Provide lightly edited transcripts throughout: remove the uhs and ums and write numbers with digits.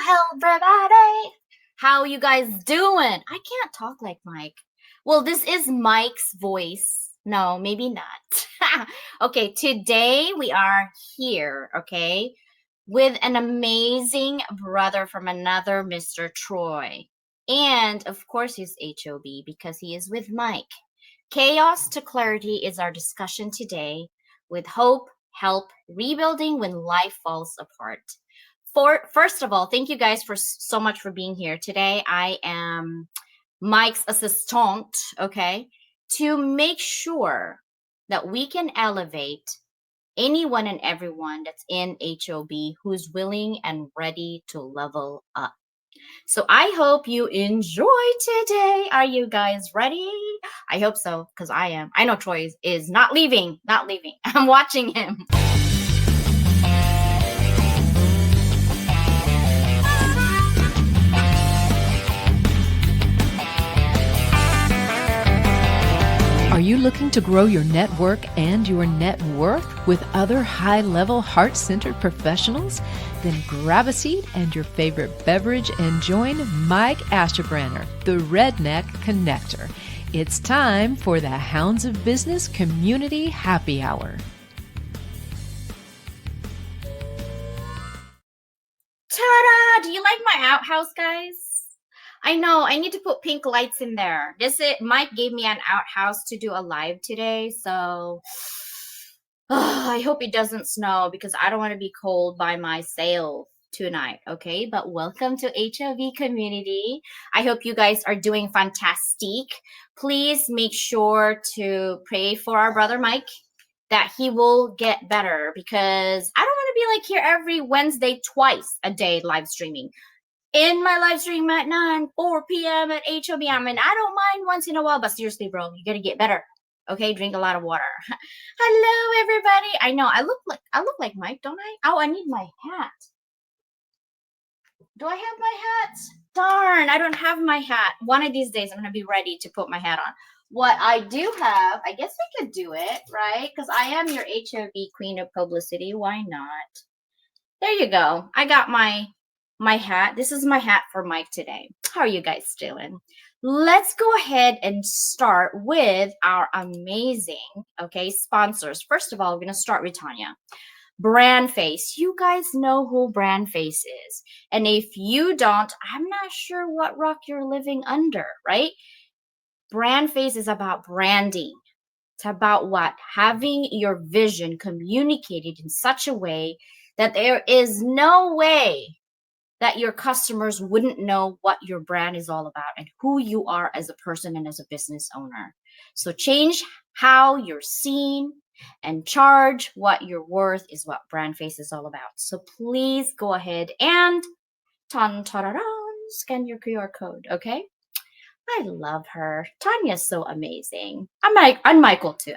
everybody. How you guys doing? I can't talk like Mike. Well, this is Mike's voice. No, maybe not. Okay, today we are here, okay, with an amazing brother from another Mr. Troy. And of course, he's HOB because he is with Mike. Chaos to clarity is our discussion today with hope, help, rebuilding when life falls apart. First of all, thank you guys for so much for being here today. I am Mike's assistant, okay, to make sure that we can elevate anyone and everyone that's in HOB who's willing and ready to level up. So I hope you enjoy today. Are you guys ready? I hope so, because I am. I know Troy is not leaving, not leaving. I'm watching him. Are you looking to grow your network and your net worth with other high-level, heart-centered professionals? Then grab a seat and your favorite beverage and join Mike Asherbranner, the Redneck Connector. It's time for the Hounds of Business Community Happy Hour. Ta-da! Do you like my outhouse, guys? I know, I need to put pink lights in there. Mike gave me an outhouse to do a live today, so I hope it doesn't snow because I don't want to be cold by myself tonight, okay? But welcome to HOV community. I hope you guys are doing fantastic. Please make sure to pray for our brother Mike that he will get better because I don't want to be like here every Wednesday twice a day live streaming. In my live stream at 4 p.m. at HOB. I mean, I don't mind once in a while, but seriously, bro, you gotta get better. Okay, drink a lot of water. Hello, everybody. I know I look like Mike, don't I? Oh, I need my hat. Do I have my hat? Darn, I don't have my hat. One of these days, I'm gonna be ready to put my hat on. What I do have, I guess I could do it, right? Because I am your HOV queen of publicity. Why not? There you go. I got my hat. This is my hat for Mike today. How are you guys doing? Let's go ahead and start with our amazing, sponsors. First of all, we're going to start with Tanya. Brand Face. You guys know who Brand Face is. And if you don't, I'm not sure what rock you're living under, right? Brand Face is about branding. It's about what? Having your vision communicated in such a way that there is no way that your customers wouldn't know what your brand is all about and who you are as a person and as a business owner. So change how you're seen and charge what you're worth is what Brand Face is all about. So please go ahead and scan your QR code, okay? I love her. Tanya's so amazing. I'm Michael too.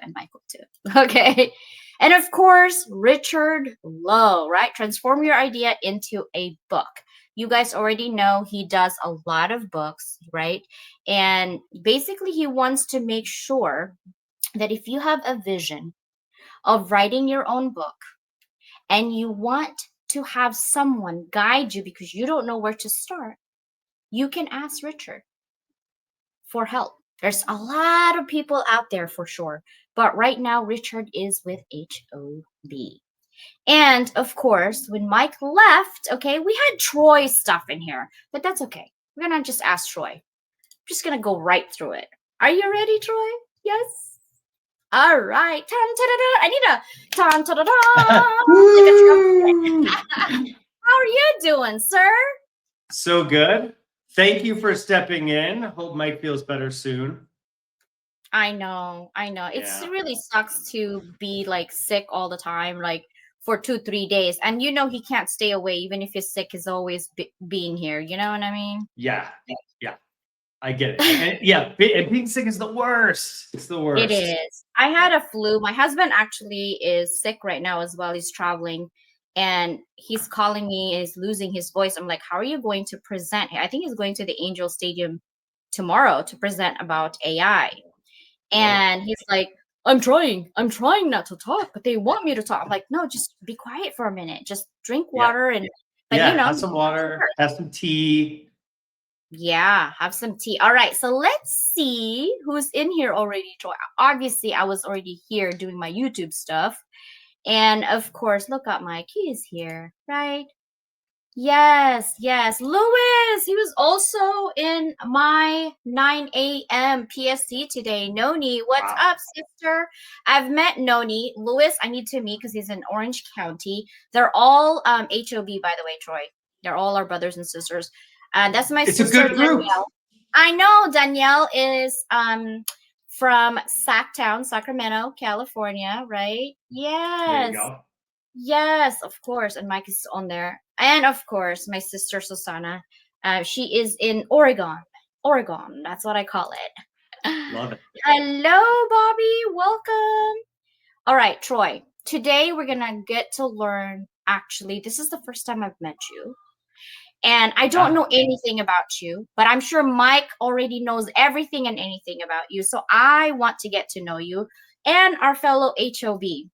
Okay. And of course, Richard Lowe, right? Transform your idea into a book. You guys already know he does a lot of books, right? And basically he wants to make sure that if you have a vision of writing your own book and you want to have someone guide you because you don't know where to start, you can ask Richard for help. There's a lot of people out there for sure, but right now Richard is with HOB. And of course, when Mike left, okay, we had Troy's stuff in here, but that's okay. We're gonna just ask Troy. I'm just gonna go right through it. Are you ready, Troy? Yes. All right. I need a How are you doing, sir? So good. Thank you for stepping in. Hope Mike feels better soon. I know. It really sucks to be like sick all the time, like for 2-3 days. And you know he can't stay away, even if he's sick, he's always being here. You know what I mean? Yeah. I get it. And being sick is the worst. It's the worst. It is. I had a flu. My husband actually is sick right now as well. He's traveling. And he's calling me, is losing his voice. I'm like, how are you going to present? I think he's going to the Angel Stadium tomorrow to present about AI. And he's like, I'm trying not to talk, but they want me to talk. I'm like, no, just be quiet for a minute. Just drink water and But Yeah, you know, have some water, have some tea. yeah, have some tea. All right, so let's see who's in here already, Troy. Obviously, I was already here doing my YouTube stuff. And of course, look at Mike. He is here, right? Yes, yes. Lewis, he was also in my 9 a.m. PST today. Noni, what's Wow. up, sister? I've met Noni. Lewis, I need to meet because he's in Orange County. They're all HOB, by the way, Troy. They're all our brothers and sisters. That's my It's a sister, good group. Danielle. I know Danielle is from Sacktown, Sacramento, California, right? There you Yes. go. Yes, of course. And Mike is on there. And of course, my sister Susanna. She is in Oregon. Oregon. That's what I call it. Love it. Hello, Bobby. Welcome. All right, Troy. Today we're going to get to learn. Actually, this is the first time I've met you. And I don't know anything about you, but I'm sure Mike already knows everything and anything about you. So I want to get to know you and our fellow HOB.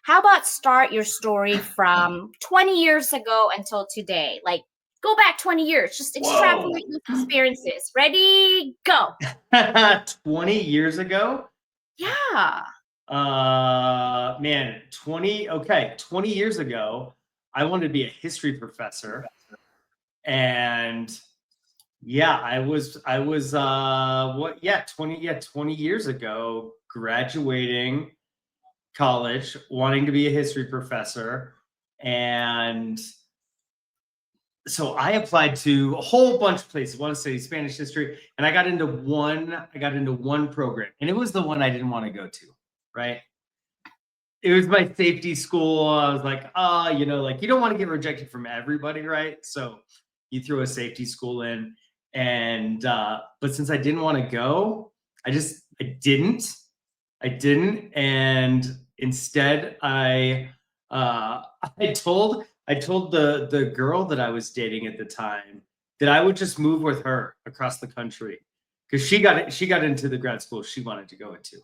How about start your story from 20 years ago until today? Like, go back 20 years, just extrapolate those experiences. Ready, go. 20 years ago? Yeah. Man, 20 years ago, I wanted to be a history professor. And yeah, I was 20 years ago, graduating college, wanting to be a history professor. And so I applied to a whole bunch of places. I want to study Spanish history, and I got into one program, and it was the one I didn't want to go to, right? It was my safety school. I was like, like you don't want to get rejected from everybody, right? So you throw a safety school in, and but since I didn't want to go, I didn't, and instead I told the girl that I was dating at the time that I would just move with her across the country because she got into the grad school she wanted to go into.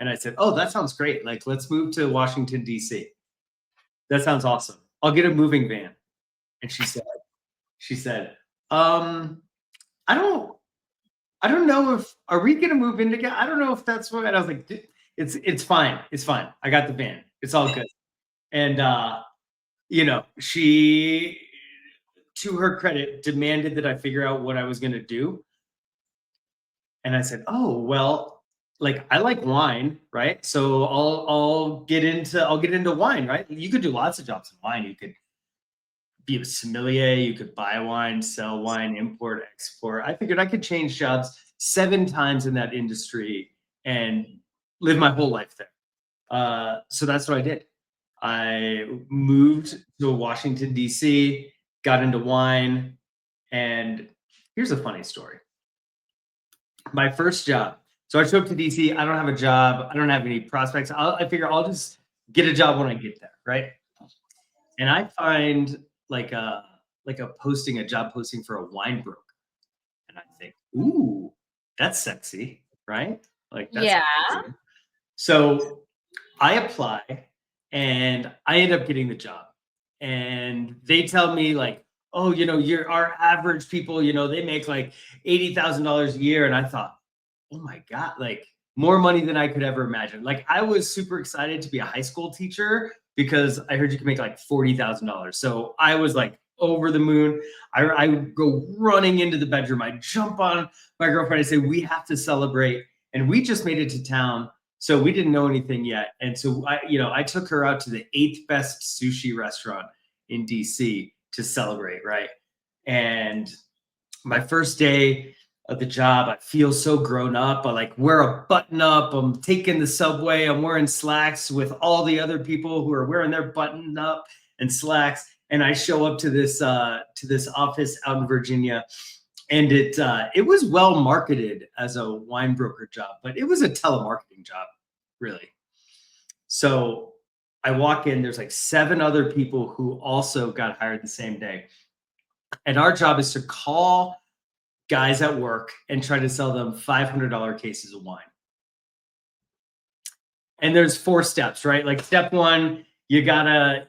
And I said, "Oh, that sounds great. Like, let's move to Washington, D.C. That sounds awesome. I'll get a moving van." And she said, I don't know if, are we going to move in together? I don't know if that's what, and I was like, it's fine. It's fine. I got the van. It's all good. And, she, to her credit, demanded that I figure out what I was going to do. And I said, "Oh, well, like I like wine, right? So I'll get into wine, right? You could do lots of jobs in wine. You could be a sommelier, you could buy wine, sell wine, import, export. I figured I could change jobs 7 times in that industry and live my whole life there. So that's what I did. I moved to Washington, D.C., got into wine, and here's a funny story. My first job. So I showed up to DC. I don't have a job. I don't have any prospects. I figure I'll just get a job when I get there, right? And I find like a job posting for a wine broker, and I think, "Ooh, that's sexy, right?" Like that's Yeah. sexy. So I apply, and I end up getting the job. And they tell me like, "Oh, you're our average people. They make like $80,000 a year." And I thought, "Oh my God, like more money than I could ever imagine." Like I was super excited to be a high school teacher because I heard you can make like $40,000. So I was like over the moon. I would go running into the bedroom. I jump on my girlfriend and say, "We have to celebrate." And we just made it to town. So we didn't know anything yet. And so I took her out to the 8th best sushi restaurant in DC to celebrate, right? And my first day of the job, I feel so grown up. I like wear a button up. I'm taking the subway. I'm wearing slacks with all the other people who are wearing their button up and slacks. And I show up to this office out in Virginia, and it was well marketed as a wine broker job, but it was a telemarketing job, really. So I walk in. There's like 7 other people who also got hired the same day, and our job is to call guys at work and try to sell them $500 cases of wine. And there's 4 steps, right? Like step 1 you gotta,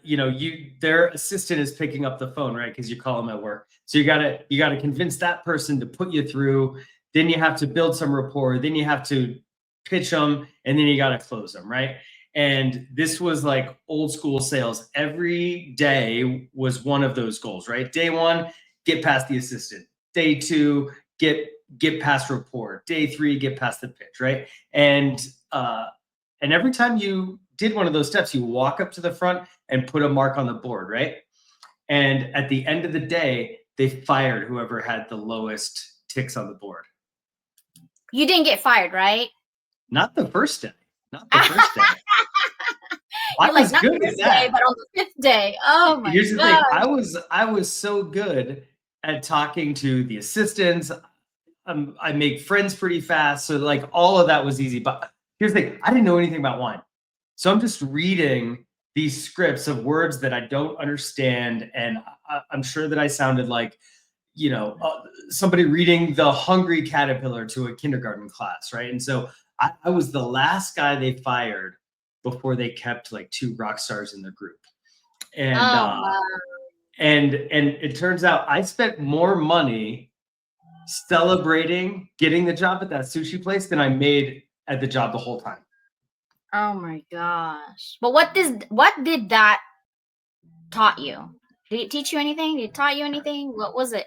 their assistant is picking up the phone, right? Because you call them at work. So you gotta convince that person to put you through. Then you have to build some rapport. Then you have to pitch them, and then you gotta close them, right? And this was like old school sales. Every day was one of those goals, right? Day one, get past the assistant. Day two, get past rapport. Day three, get past the pitch, right? And every time you did one of those steps, you walk up to the front and put a mark on the board, right? And at the end of the day, they fired whoever had the lowest ticks on the board. You didn't get fired, right? Not the first day. Not the first day. I was not good this at that. day, but on the 5th day. Oh my Here's the God. thing. I was so good at talking to the assistants. I make friends pretty fast. So like all of that was easy. But here's the thing. I didn't know anything about wine. So I'm just reading these scripts of words that I don't understand. And I'm sure that I sounded like, somebody reading The Hungry Caterpillar to a kindergarten class, right? And so I was the last guy they fired before they kept like 2 rock stars in their group. And wow. and it turns out I spent more money celebrating getting the job at that sushi place than I made at the job the whole time. Oh my gosh. But what did that taught you? Did it teach you anything? Did it taught you anything? What was it?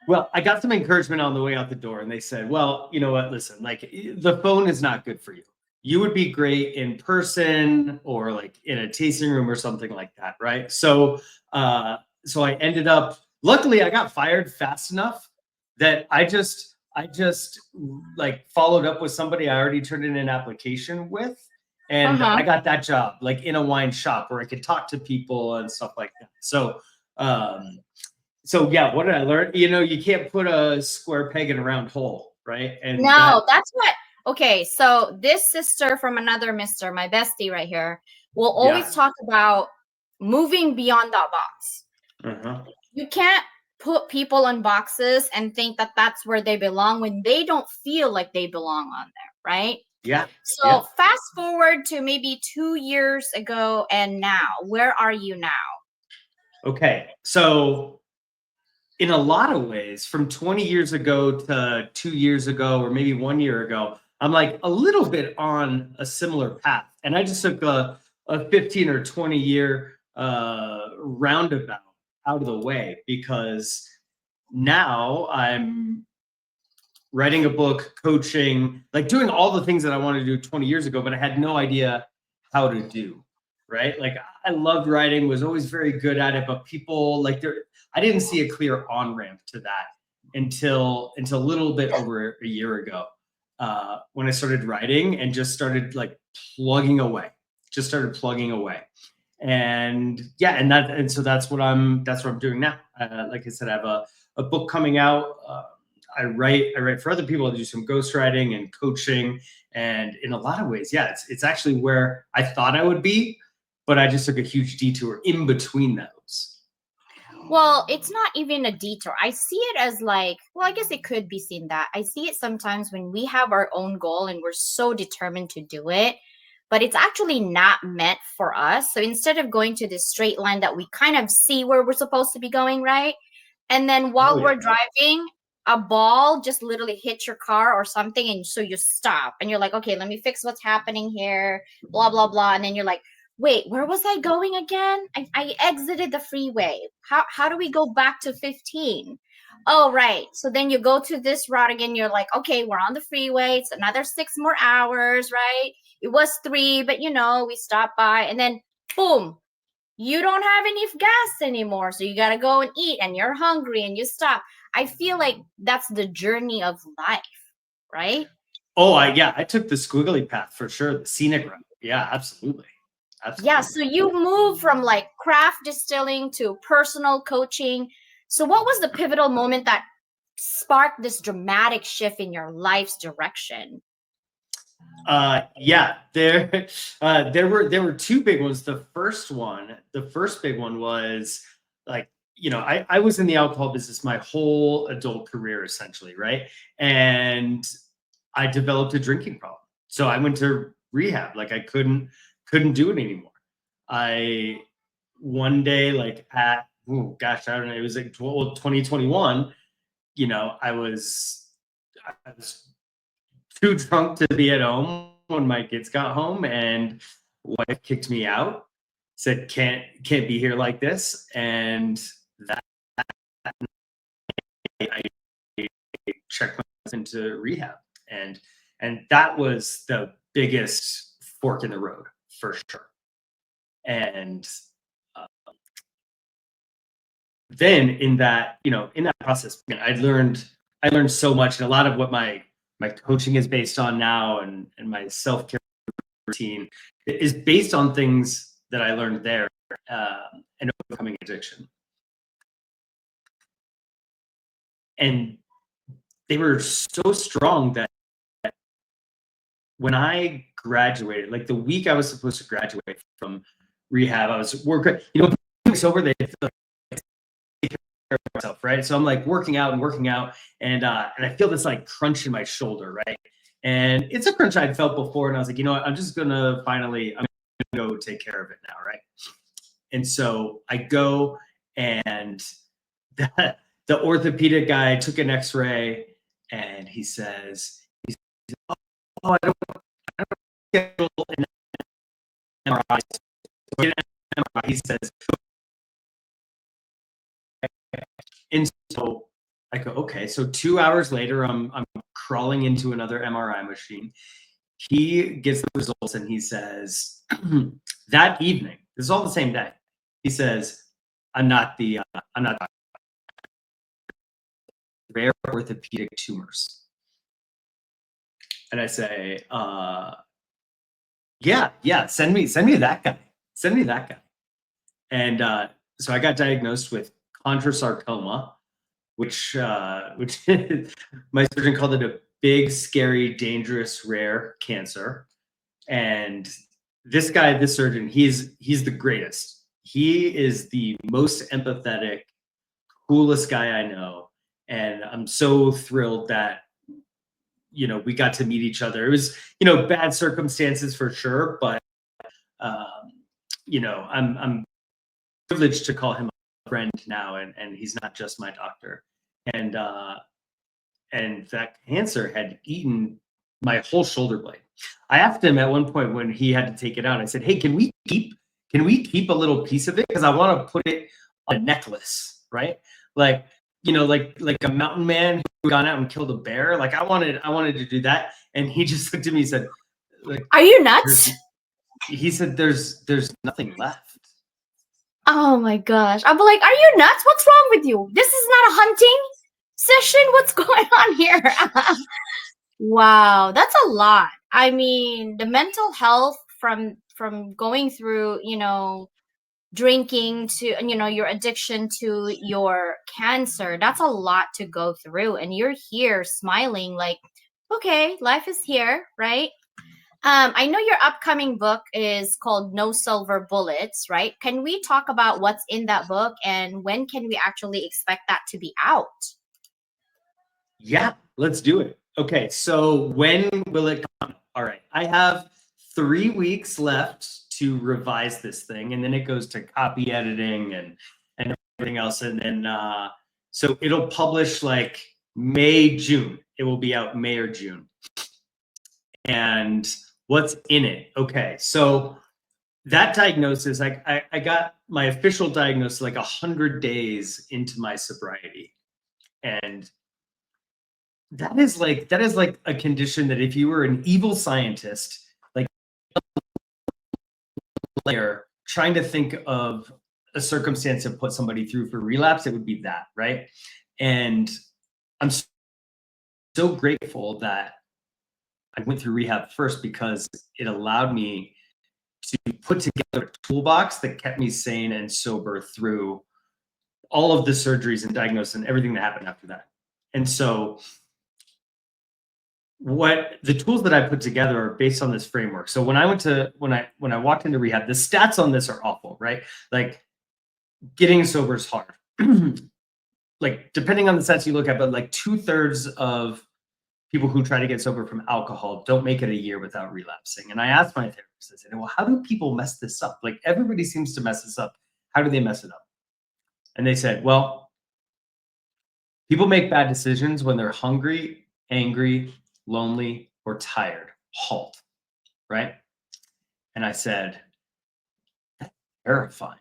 Well, I got some encouragement on the way out the door, and they said, well, you know what, listen, like the phone is not good for you. You would be great in person or like in a tasting room or something like that, right? So so I ended up, luckily I got fired fast enough that I just like followed up with somebody I already turned in an application with, and I got that job like in a wine shop where I could talk to people and stuff like that. So so yeah, what did I learn? You can't put a square peg in a round hole, right? And that's what. Okay, so this sister from another mister, my bestie right here, will always talk about moving beyond that box. You can't put people in boxes and think that that's where they belong when they don't feel like they belong on there, right? Yeah. So fast forward to maybe 2 years ago and now, where are you now? Okay, so in a lot of ways, from 20 years ago to 2 years ago, or maybe 1 year ago, I'm like a little bit on a similar path. And I just took a 15 or 20 year roundabout out of the way, because now I'm writing a book, coaching, like doing all the things that I wanted to do 20 years ago, but I had no idea how to do, right? Like I loved writing, was always very good at it, but people like I didn't see a clear on-ramp to that until a little bit over a year ago, when I started writing and just started like plugging away, and so that's what I'm doing now. Like I said, I have a book coming out. I write for other people. I do some ghostwriting and coaching, and in a lot of ways, it's actually where I thought I would be, but I just took a huge detour in between those. Well, it's not even a detour. I see it as like, well, I guess it could be seen that. I see it sometimes when we have our own goal and we're so determined to do it, but it's actually not meant for us. So instead of going to this straight line that we kind of see where we're supposed to be going, right? And then while we're driving, a ball just literally hits your car or something, and so you stop and you're like, okay, let me fix what's happening here, blah, blah, blah. And then you're like, wait, where was I going again? I exited the freeway. How do we go back to 15? Oh, right. So then you go to this route again. You're like, okay, we're on the freeway. It's another 6 more hours, right? It was 3, but we stopped by, and then boom, you don't have any gas anymore. So you got to go and eat, and you're hungry and you stop. I feel like that's the journey of life, right? Oh, I took the squiggly path for sure. The scenic route. Yeah, absolutely. Yeah, so you move from like craft distilling to personal coaching. So what was the pivotal moment that sparked this dramatic shift in your life's direction? There were 2 big ones. The first big one was like, I was in the alcohol business my whole adult career, essentially, right? And I developed a drinking problem. So I went to rehab. Like I couldn't couldn't do it anymore. I one day, like at oh gosh, I don't know, it was like 2021. You know, I was too drunk to be at home when my kids got home, and wife kicked me out. Said can't be here like this, and that I checked myself into rehab, and that was the biggest fork in the road for sure. And uh, then in that, you know, in that process, man, I learned so much, and a lot of what my coaching is based on now, and my self-care routine is based on things that I learned there, and overcoming addiction. And they were so strong that when I graduated, like the week I was supposed to graduate from rehab, I was working, you know, it's over, they feel like take care of myself, right? So I'm like working out, and I feel this like crunch in my shoulder, right? And it's a crunch I'd felt before, and I was like, you know what, I'm gonna go take care of it now, right? And so I go, and the orthopedic guy took an X-ray, and he says, oh, I don't schedule an MRI. He says, and so I go, okay. So 2 hours later, I'm crawling into another MRI machine. He gets the results, and he says, that evening, this is all the same day. He says, I'm not rare orthopedic tumors. And I say, yeah, send me that guy. Send me that guy. And so I got diagnosed with chondrosarcoma, which my surgeon called it a big, scary, dangerous, rare cancer. And this guy, this surgeon, he's the greatest. He is the most empathetic, coolest guy I know. And I'm so thrilled that, you know, we got to meet each other. It was, you know, bad circumstances for sure, but you know, I'm privileged to call him a friend now, and he's not just my doctor. And that cancer had eaten my whole shoulder blade. I asked him at one point when he had to take it out, I said, hey, can we keep a little piece of it? Because I want to put it on a necklace, right? Like, you know, like a mountain man who gone out and killed a bear. Like I wanted to do that. And he just looked at me and said, like, are you nuts? He said, there's nothing left. Oh my gosh. I'm like, are you nuts? What's wrong with you? This is not a hunting session. What's going on here? Wow, that's a lot. I mean, the mental health from going through, you know, drinking to, you know, your addiction to your cancer, that's a lot to go through. And you're here smiling like, okay, life is here, right? I know your upcoming book is called No Silver Bullets, right? Can we talk about what's in that book, and when can we actually expect that to be out? Yeah, let's do it. Okay, so when will it come? All right, I have 3 weeks left to revise this thing, and then it goes to copy editing and everything else, and then so it'll publish like May, June. It will be out May or June. And what's in it? Okay, so that diagnosis, I got my official diagnosis like 100 days into my sobriety, and that is like a condition that if you were an evil scientist, like player trying to think of a circumstance to put somebody through for relapse, it would be that, right? And I'm so grateful that I went through rehab first, because it allowed me to put together a toolbox that kept me sane and sober through all of the surgeries and diagnosis and everything that happened after that. And so what the tools that I put together are based on this framework. So when I walked into rehab, the stats on this are awful, right? Like getting sober is hard. Like depending on the stats you look at, but like 2/3 of people who try to get sober from alcohol don't make it a year without relapsing. And I asked my therapist, I said, well, how do people mess this up? Like everybody seems to mess this up. How do they mess it up? And they said, well, people make bad decisions when they're hungry, angry, lonely, or tired. Halt. Right? And I said, that's terrifying.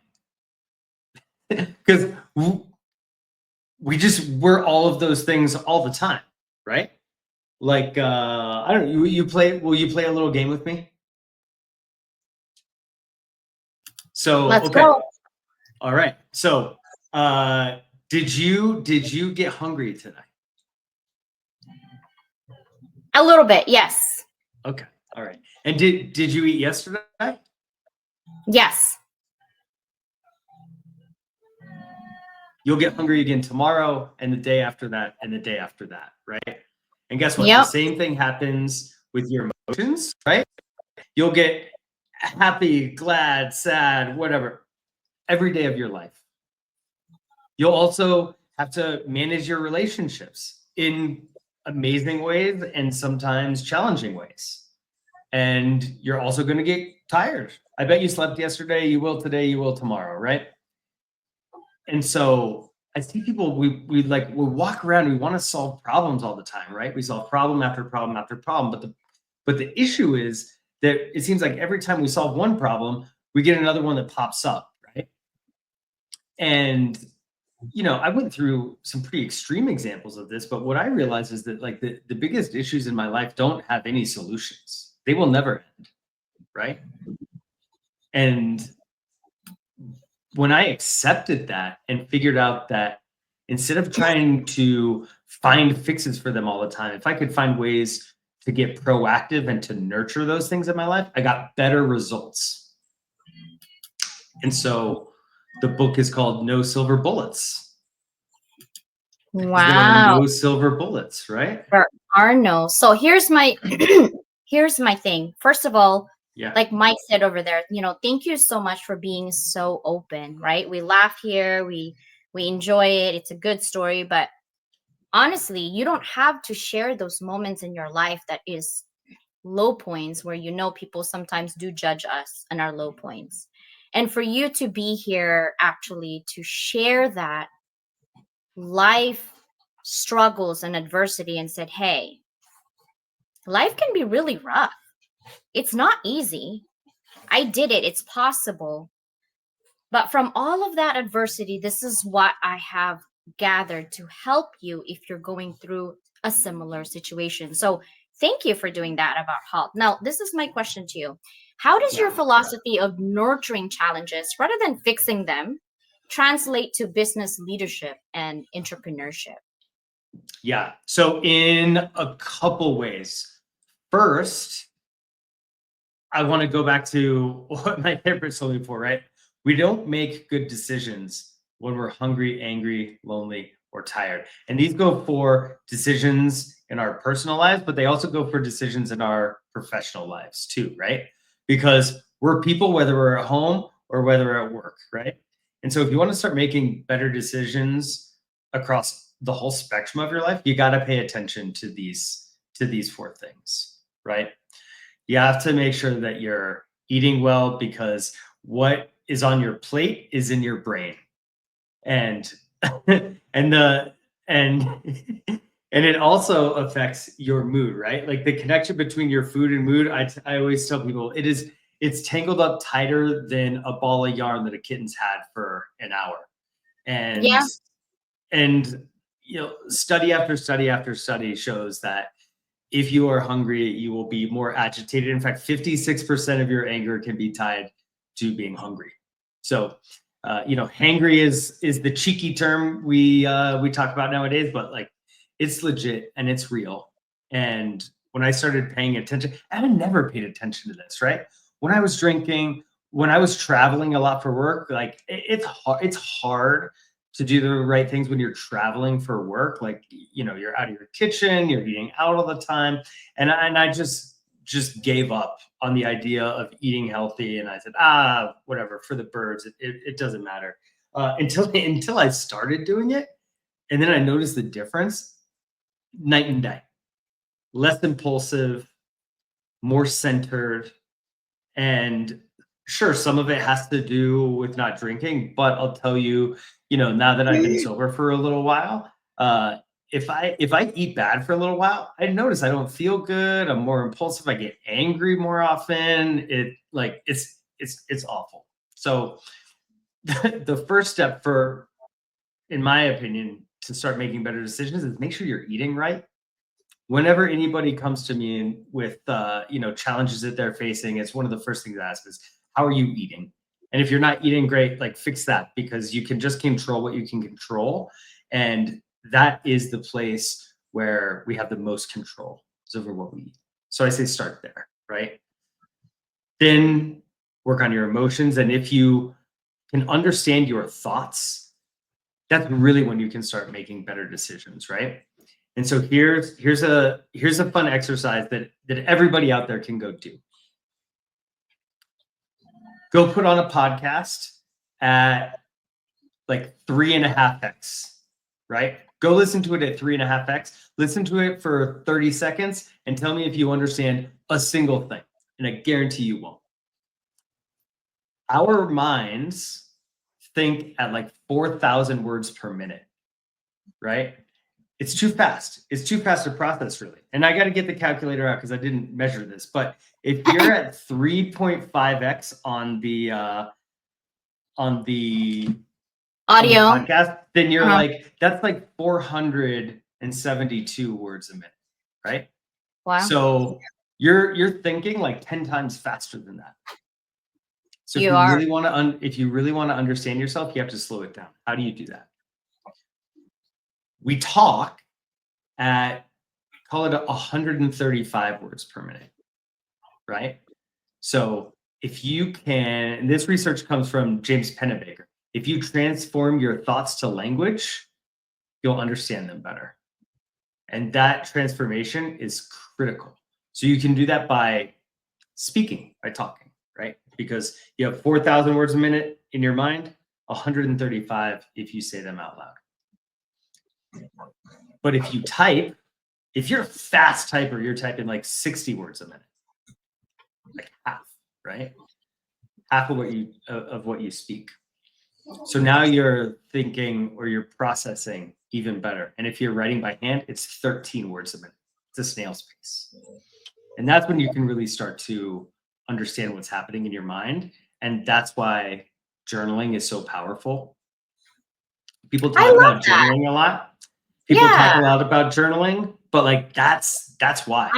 Because we're all of those things all the time, right? Like, I don't know, will you play a little game with me? So, Let's okay. go. All right. So, did you get hungry tonight? A little bit, yes. Okay. All right. And did you eat yesterday? Yes. You'll get hungry again tomorrow and the day after that and the day after that, right? And guess what? Yep. The same thing happens with your emotions, right? You'll get happy, glad, sad, whatever, every day of your life. You'll also have to manage your relationships in amazing ways and sometimes challenging ways. And you're also going to get tired. I bet you slept yesterday. You will today. You will tomorrow, right? And so I see people, we walk around, we want to solve problems all the time, right? We solve problem after problem after problem. But the issue is that it seems like every time we solve one problem, we get another one that pops up, right? And, you know, I went through some pretty extreme examples of this, but what I realized is that like the biggest issues in my life don't have any solutions. They will never end, right? And when I accepted that and figured out that instead of trying to find fixes for them all the time, if I could find ways to get proactive and to nurture those things in my life, I got better results. And so the book is called No Silver Bullets. There are no silver bullets, right? There are no. So here's my here's my thing. First of all, Yeah. like Mike said over there, you know, thank you so much for being so open, right? We laugh here, we enjoy it. It's a good story, but honestly, you don't have to share those moments in your life that is low points where you know people sometimes do judge us and our low points. And for you to be here actually to share that life struggles and adversity and said, hey, life can be really rough. It's not easy. I did it. It's possible. But from all of that adversity, this is what I have gathered to help you if you're going through a similar situation. So thank you for doing that about HALT. Now, this is my question to you. How does your philosophy of nurturing challenges rather than fixing them translate to business leadership and entrepreneurship? Yeah. So in a couple ways. First, I want to go back to what my therapist told me before, right? We don't make good decisions when we're hungry, angry, lonely, or tired. And these go for decisions in our personal lives, but they also go for decisions in our professional lives too, right? Because we're people, whether we're at home or whether we're at work, right? And so if you want to start making better decisions across the whole spectrum of your life, you got to pay attention to these four things, right? You have to make sure that you're eating well, because what is on your plate is in your brain. And and it also affects your mood, right? Like the connection between your food and mood, I always tell people it's tangled up tighter than a ball of yarn that a kitten's had for an hour. And Yeah. And you know, study after study after study shows that if you are hungry, you will be more agitated. In fact, 56% of your anger can be tied to being hungry. So, you know, hangry is the cheeky term we talk about nowadays, but like it's legit and it's real. And when I started paying attention, I had never paid attention to this, right? When I was drinking, when I was traveling a lot for work, like it's hard to do the right things when you're traveling for work. Like, you know, you're out of your kitchen, you're eating out all the time. And I just gave up on the idea of eating healthy. And I said, whatever, for the birds, it doesn't matter. Until I started doing it. And then I noticed the difference, night and day. less impulsive, more centered. And sure, some of it has to do with not drinking, but I'll tell you, now that I've been sober for a little while, if I eat bad for a little while, I notice I don't feel good. I'm more impulsive. I get angry more often. It's awful. So the first step in my opinion, to start making better decisions is make sure you're eating right. Whenever anybody comes to me with challenges that they're facing, it's one of the first things I ask is, how are you eating? And if you're not eating great, like fix that, because you can just control what you can control. And that is the place where we have the most control, is over what we eat. So I say start there, right? Then work on your emotions. And if you can understand your thoughts, that's really when you can start making better decisions, right? And so here's a fun exercise that everybody out there can go do. Go put on a podcast at like 3.5x, right? Go listen to it at 3.5x. Listen to it for 30 seconds and tell me if you understand a single thing. And I guarantee you won't. Our minds think at like 4,000 words per minute, right? It's too fast. It's too fast to process, really. And I got to get the calculator out because I didn't measure this. But if you're at 3.5x on the Audio podcast, then you're like, that's like 472 words a minute, right? Wow. So you're thinking like 10 times faster than that. So if you really want to understand yourself, you have to slow it down. How do you do that? We talk at, call it 135 words per minute, right? So if you can, and this research comes from James Pennebaker, if you transform your thoughts to language, you'll understand them better. And that transformation is critical. So you can do that by speaking, by talking, right? Because you have 4,000 words a minute in your mind, 135 if you say them out loud. But if you type, if you're a fast typer, you're typing like 60 words a minute, like half, right? Half of what you speak. So now you're thinking or you're processing even better. And if you're writing by hand, it's 13 words a minute. It's a snail's pace. And that's when you can really start to understand what's happening in your mind. And that's why journaling is so powerful. People talk about journaling a lot. People talk a lot about journaling, but like that's why.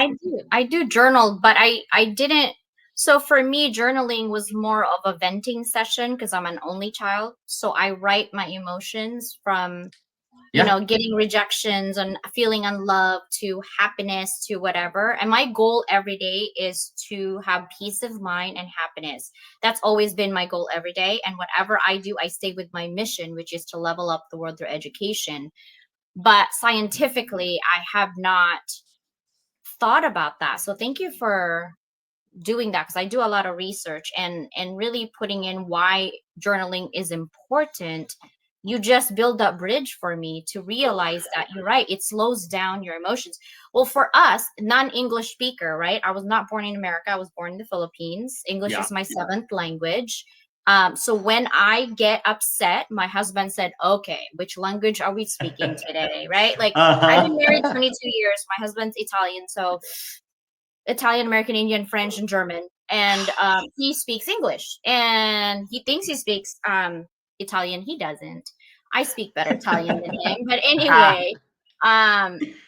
I do journal, but I didn't. So for me, journaling was more of a venting session because I'm an only child. So I write my emotions from, getting rejections and feeling unloved to happiness to whatever. And my goal every day is to have peace of mind and happiness. That's always been my goal every day. And whatever I do, I stay with my mission, which is to level up the world through education. But scientifically, I have not thought about that. So thank you for doing that, because I do a lot of research and really putting in why journaling is important. You just build that bridge for me to realize that you're right. It slows down your emotions. Well, for us, non-English speaker, right? I was not born in America. I was born in the Philippines. English is my seventh language. So when I get upset, my husband said, okay, which language are we speaking today? Right? Like I've been married 22 years. My husband's Italian. So Italian, American, Indian, French, and German. And he speaks English and he thinks he speaks Italian. He doesn't. I speak better Italian than him. But anyway,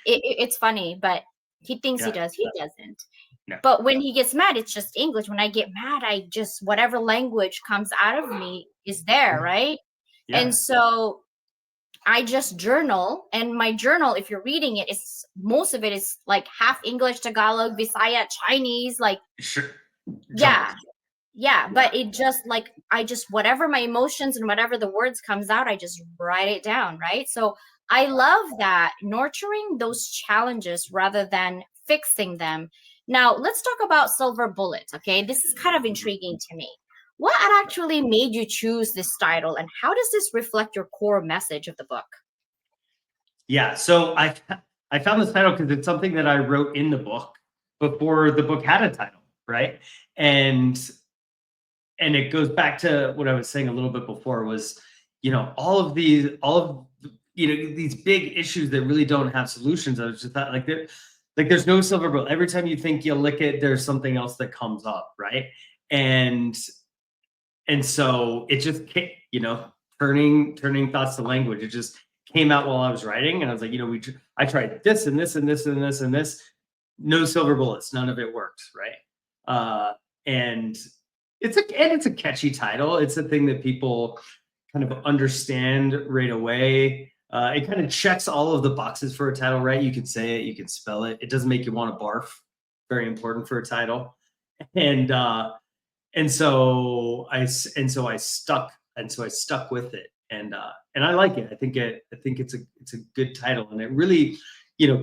it's funny, but he thinks he does. He doesn't. No. But when he gets mad, it's just English. When I get mad, I just, whatever language comes out of me is there, right? Yeah. And so I just journal, and my journal, if you're reading it, it's most of it is like half English, Tagalog, Visaya, Chinese, like sure. Yeah, but it just like I just whatever my emotions and whatever the words comes out, I just write it down, right? So I love that, nurturing those challenges rather than fixing them. Now, let's talk about Silver Bullet, okay? This is kind of intriguing to me. What actually made you choose this title, and how does this reflect your core message of the book? Yeah, so I found this title because it's something that I wrote in the book before the book had a title, right? And it goes back to what I was saying a little bit before was, all of these big issues that really don't have solutions. I was just thought there's no silver bullet. Every time you think you'll lick it, there's something else that comes up, right? And so it just, turning thoughts to language. It just came out while I was writing, and I was like, I tried this and this and this and this and this. No silver bullets. None of it worked, right? And it's a catchy title. It's a thing that people kind of understand right away. It kind of checks all of the boxes for a title, right? You can say it, you can spell it. It doesn't make you want to barf. Very important for a title. And so I stuck with it, and I like it. I think it's a good title, and it really,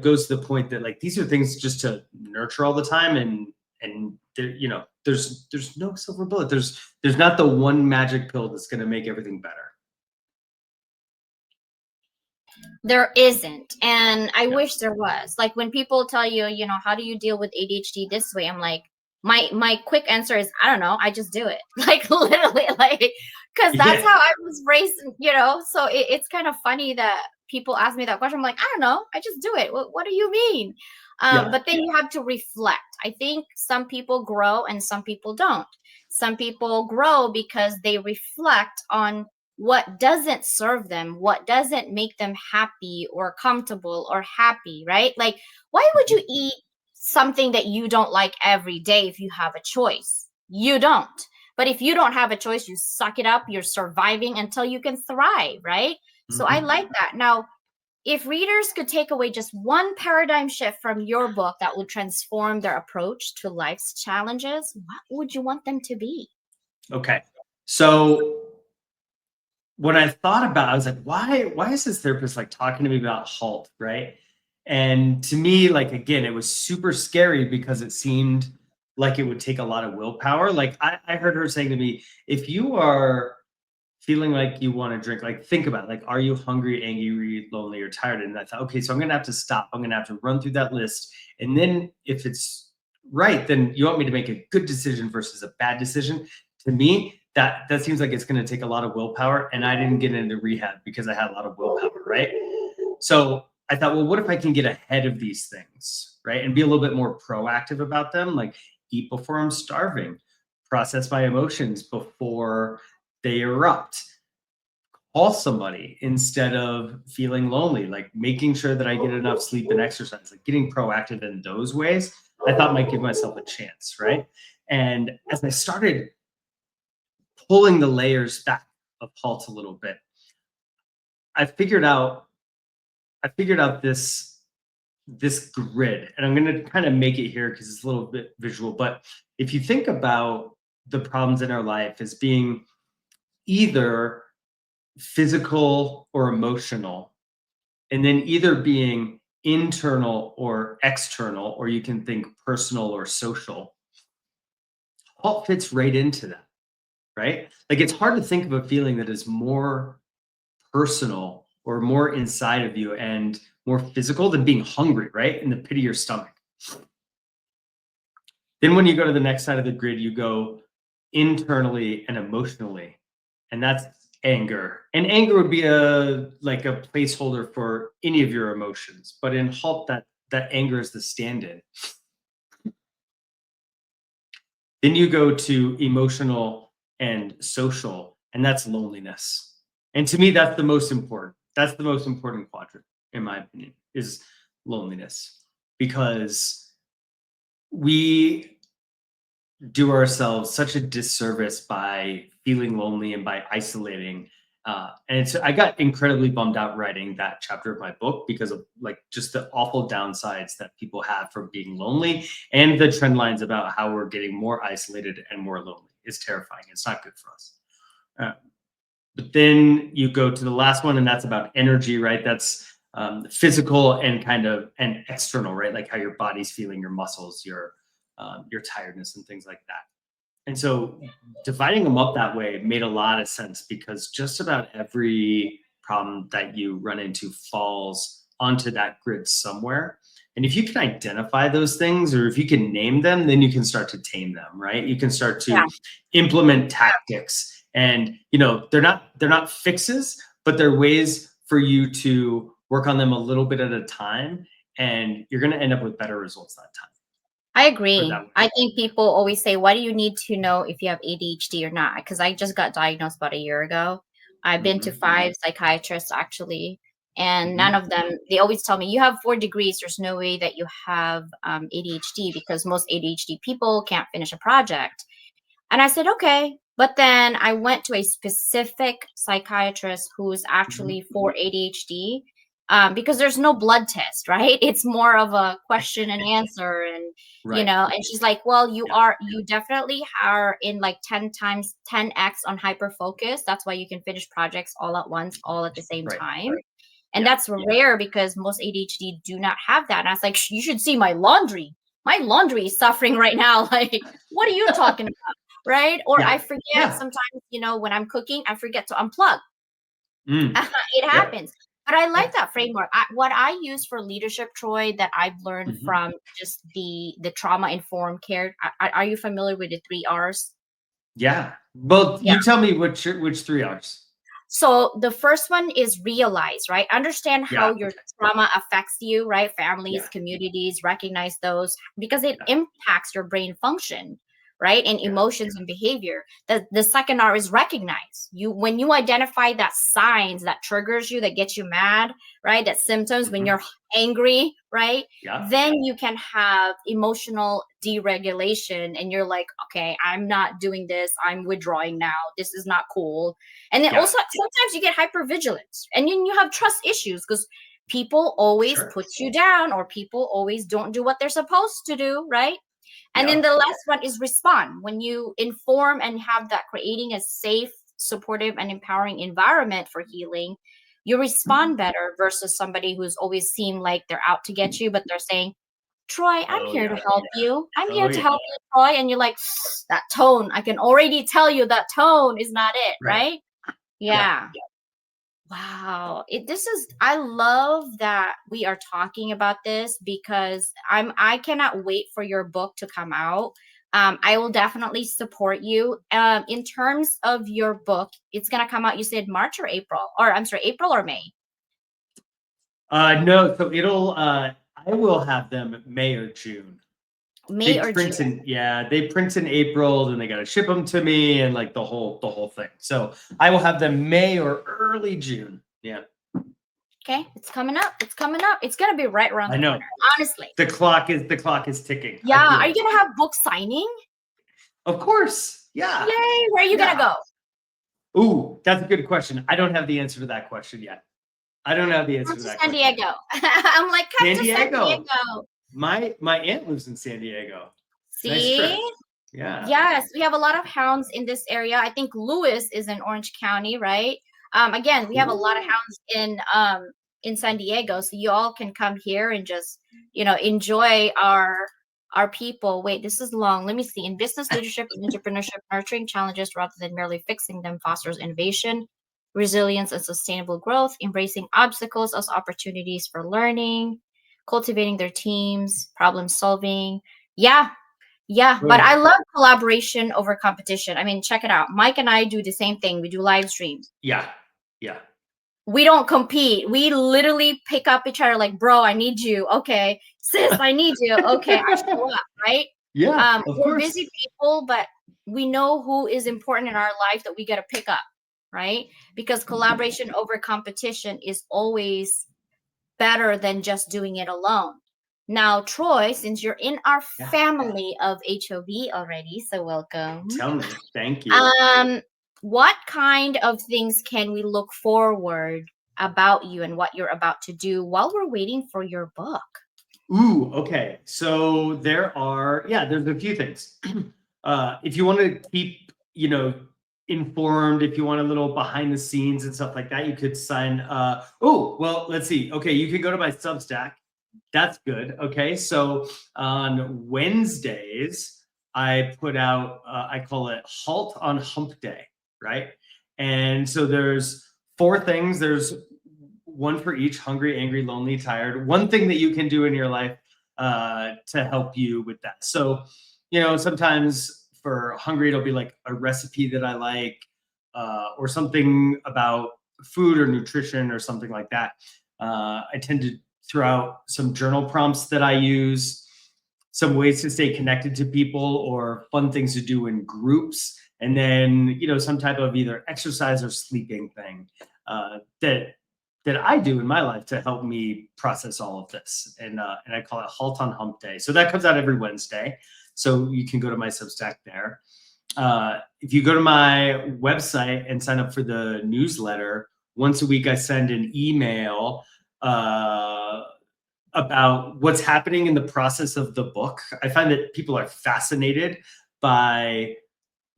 goes to the point that like these are things just to nurture all the time, and there, there's no silver bullet. There's not the one magic pill that's going to make everything better. There isn't. And I wish there was. Like when people tell you, how do you deal with ADHD this way? I'm like, my quick answer is, I don't know. I just do it. Like literally, like, because that's how I was raised, So it's kind of funny that people ask me that question. I'm like, I don't know. I just do it. What do you mean? But then you have to reflect. I think some people grow and some people don't. Some people grow because they reflect on what doesn't serve them, what doesn't make them happy or comfortable or happy, right? Like, why would you eat something that you don't like every day if you have a choice? You don't. But if you don't have a choice, you suck it up, you're surviving until you can thrive, right? So I like that. Now, if readers could take away just one paradigm shift from your book that would transform their approach to life's challenges, what would you want them to be? Okay. So when I thought about it, I was like, why is this therapist like talking to me about HALT, right? And to me, like, again, it was super scary because it seemed like it would take a lot of willpower. Like I heard her saying to me, if you are feeling like you want to drink, like think about it, like, are you hungry, angry, lonely, or tired? And I thought, okay, so I'm going to have to stop. I'm going to have to run through that list. And then if it's right, then you want me to make a good decision versus a bad decision. To me, that seems like it's going to take a lot of willpower. And I didn't get into rehab because I had a lot of willpower, right? So I thought, well, what if I can get ahead of these things, right? And be a little bit more proactive about them, like eat before I'm starving, process my emotions before they erupt, call somebody instead of feeling lonely, like making sure that I get enough sleep and exercise, like getting proactive in those ways, I thought might give myself a chance, right? And as I started pulling the layers back of HALT a little bit, I figured out this grid, and I'm going to kind of make it here because it's a little bit visual. But if you think about the problems in our life as being either physical or emotional, and then either being internal or external, or you can think personal or social, HALT fits right into that, right? Like it's hard to think of a feeling that is more personal or more inside of you and more physical than being hungry, right? In the pit of your stomach. Then when you go to the next side of the grid, you go internally and emotionally, and that's anger. And anger would be a placeholder for any of your emotions, but in HALT, that anger is the stand-in. Then you go to emotional and social, and that's loneliness. And to me, that's the most important. That's the most important quadrant, in my opinion, is loneliness, because we do ourselves such a disservice by feeling lonely and by isolating. I got incredibly bummed out writing that chapter of my book because of like just the awful downsides that people have from being lonely, and the trend lines about how we're getting more isolated and more lonely. It's terrifying. It's not good for us. But then you go to the last one, and that's about energy, right? That's physical and and external, right? Like how your body's feeling, your muscles, your tiredness and things like that. And so dividing them up that way made a lot of sense, because just about every problem that you run into falls onto that grid somewhere. And if you can identify those things, or if you can name them, then you can start to tame them, right? You can start to implement tactics, and they're not fixes, but they're ways for you to work on them a little bit at a time, and you're going to end up with better results that time. I agree. I think people always say, why do you need to know if you have ADHD or not? Because I just got diagnosed about a year ago. I've been to 5 psychiatrists actually, and none of them, they always tell me, you have 4 degrees. There's no way that you have ADHD, because most ADHD people can't finish a project. And I said, okay. But then I went to a specific psychiatrist who's actually for ADHD, because there's no blood test, right? It's more of a question and answer. And, and she's like, well, you definitely are in like 10x on hyper focus. That's why you can finish projects all at once, all at the same time. And that's rare, because most ADHD do not have that. And I was like, you should see my laundry. My laundry is suffering right now. Like, what are you talking about? Right? Or I forget sometimes, when I'm cooking, I forget to unplug. It happens. But I like that framework. What I use for leadership, Troy, that I've learned from just the trauma-informed care. Are you familiar with the 3 R's? Yeah. Well, you tell me which 3 R's. So the first one is realize, right? Understand how your trauma affects you, right? Families, communities, recognize those, because it impacts your brain function, right? And emotions and behavior. The second R is recognize. When you identify that signs that triggers you, that gets you mad, right? That symptoms when you're angry, right? Then you can have emotional deregulation, and you're like, okay, I'm not doing this. I'm withdrawing now. This is not cool. And then also sometimes you get hypervigilance, and then you have trust issues, because people always put you down, or people always don't do what they're supposed to do, right? And then the last one is respond. When you inform and have that, creating a safe, supportive, and empowering environment for healing, you respond better versus somebody who's always seemed like they're out to get you, but they're saying, Troy, I'm here to help you. I'm here to help you, Troy. And you're like, that tone, I can already tell you that tone is not it, right? Yeah. Wow. I love that we are talking about this, because I cannot wait for your book to come out. I will definitely support you. In terms of your book, it's going to come out, you said March or April, or I'm sorry, April or May? No, so I will have them May or June. May or June. They print in April, then they got to ship them to me, and like the whole thing. So I will have them May or early June. Yeah. Okay, it's coming up. It's coming up. It's gonna be right around the corner. Honestly, the clock is ticking. Yeah. Are you gonna have book signing? Of course. Yeah. Yay! Where are you gonna go? Ooh, that's a good question. I don't have the answer to that question yet. San Diego. I'm like, come to San Diego. My aunt lives in San Diego. See? Nice. Yeah. Yes, we have a lot of hounds in this area. I think Lewis is in Orange County, right? Again, we have a lot of hounds in San Diego, so you all can come here and just enjoy our people. Wait, this is long. Let me see. In business, leadership, and entrepreneurship, nurturing challenges rather than merely fixing them fosters innovation, resilience, and sustainable growth. Embracing obstacles as opportunities for learning, cultivating their teams, problem solving. Yeah, but I love collaboration over competition. I mean, check it out. Mike and I do the same thing. We do live streams. Yeah. We don't compete. We literally pick up each other like, bro, I need you. Okay. Sis, I need you. Okay, I show up, right? Yeah, we're busy people, but we know who is important in our life that we got to pick up, right? Because collaboration over competition is always better than just doing it alone. Now, Troy, since you're in our family of HOV already, so welcome. Tell me. Thank you. What kind of things can we look forward about you and what you're about to do while we're waiting for your book? Ooh, okay. So there's a few things. If you want to keep, informed, if you want a little behind the scenes and stuff like that, you could sign. Let's see. Okay, you can go to my Substack. That's good. Okay, so on Wednesdays, I put out, I call it Halt on Hump Day, right? And so there's 4 things. There's one for each: hungry, angry, lonely, tired. One thing that you can do in your life to help you with that. So, sometimes for hungry, it'll be like a recipe that I like, or something about food or nutrition or something like that. I tend to throw out some journal prompts that I use, some ways to stay connected to people, or fun things to do in groups. And then, some type of either exercise or sleeping thing that I do in my life to help me process all of this. And I call it Halt on Hump Day. So that comes out every Wednesday. So you can go to my Substack there. If you go to my website and sign up for the newsletter, once a week I send an email about what's happening in the process of the book. I find that people are fascinated by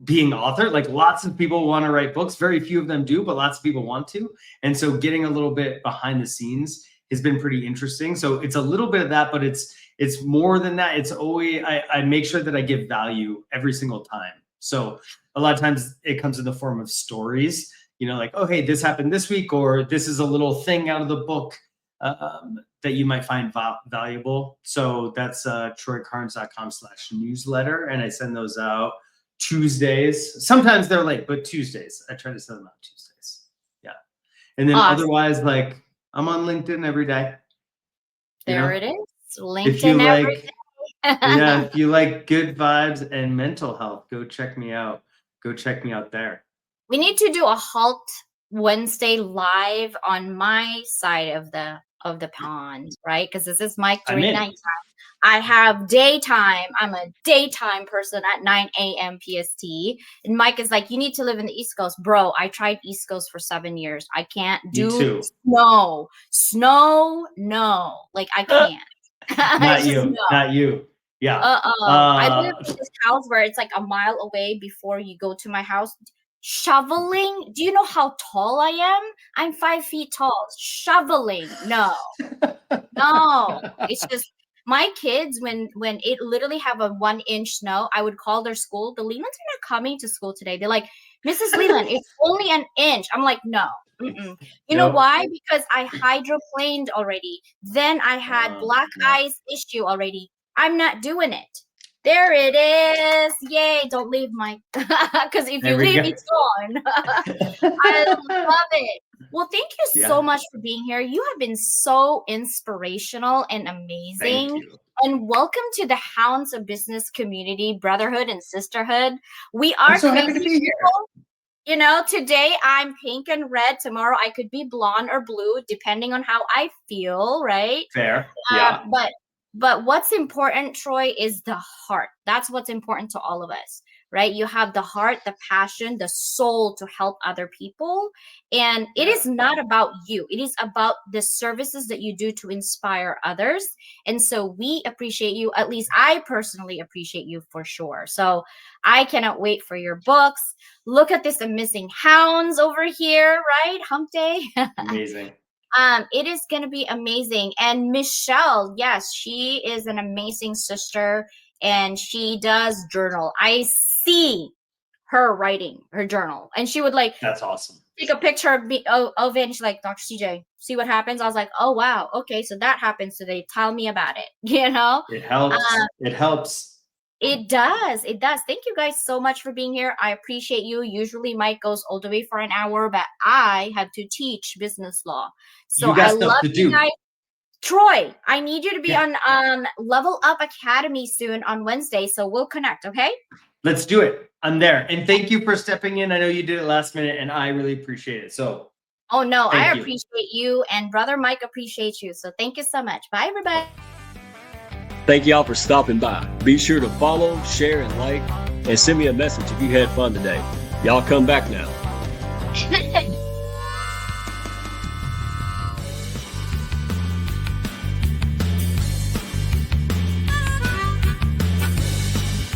being author. Like, lots of people want to write books. Very few of them do, but lots of people want to. And so getting a little bit behind the scenes has been pretty interesting. So it's a little bit of that, but it's more than that. It's always, I make sure that I give value every single time. So a lot of times it comes in the form of stories, like, oh, hey, this happened this week, or this is a little thing out of the book that you might find valuable. So that's troykarnes.com/newsletter. And I send those out Tuesdays. Sometimes they're late, but Tuesdays. I try to send them out Tuesdays. Yeah. And then otherwise, like, I'm on LinkedIn every day. There it is. LinkedIn every day. Yeah, if you like good vibes and mental health, go check me out. Go check me out there. We need to do a Halt Wednesday live on my side of the pond, right? Because this is Mike during nighttime. I have daytime. I'm a daytime person at 9 a.m. PST. And Mike is like, you need to live in the East Coast. Bro, I tried East Coast for 7 years. I can't do snow. No. Like, I can't. Not you. Yeah. I live in this house where it's like a mile away before you go to my house. Shoveling. Do you know how tall I am? I'm 5 feet tall. Shoveling. No. It's just, my kids, when it literally have a 1-inch snow, I would call their school. The Lelands are not coming to school today. They're like, Mrs. Leland, it's only an inch. I'm like, no. You know why? Because I hydroplaned already. Then I had black ice issue already. I'm not doing it. There it is. Yay. Don't leave, Mike. Because if you leave, it's gone. I love it. Well, thank you so much for being here. You have been so inspirational and amazing. Thank you. And welcome to the Hounds of Business community, brotherhood and sisterhood. We are so crazy happy to be people. Today I'm pink and red. Tomorrow I could be blonde or blue, depending on how I feel, right? Fair. Yeah. But what's important, Troy, is the heart. That's what's important to all of us, right? You have the heart, the passion, the soul to help other people. And it is not about you. It is about the services that you do to inspire others. And so we appreciate you. At least I personally appreciate you for sure. So I cannot wait for your books. Look at this amazing Hounds over here, right? Hump Day. Amazing. It is going to be amazing. And Michelle, yes, she is an amazing sister and she does journal. I see her writing her journal and she would that's awesome. Take a picture of it and she's like, Dr. CJ, see what happens? I was like, oh, wow. Okay. So that happens today. Tell me about it. It helps. It helps. It does. Thank you guys so much for being here. I appreciate you. Usually Mike goes all the way for an hour, but I had to teach business law. So I love you guys. Troy, I need you to be on Level Up Academy soon on Wednesday. So we'll connect, okay? Let's do it. I'm there. And thank you for stepping in. I know you did it last minute and I really appreciate it. So. Oh, no, I appreciate you and Brother Mike appreciates you. So thank you so much. Bye, everybody. Thank y'all for stopping by. Be sure to follow, share, and like, and send me a message if you had fun today. Y'all come back now.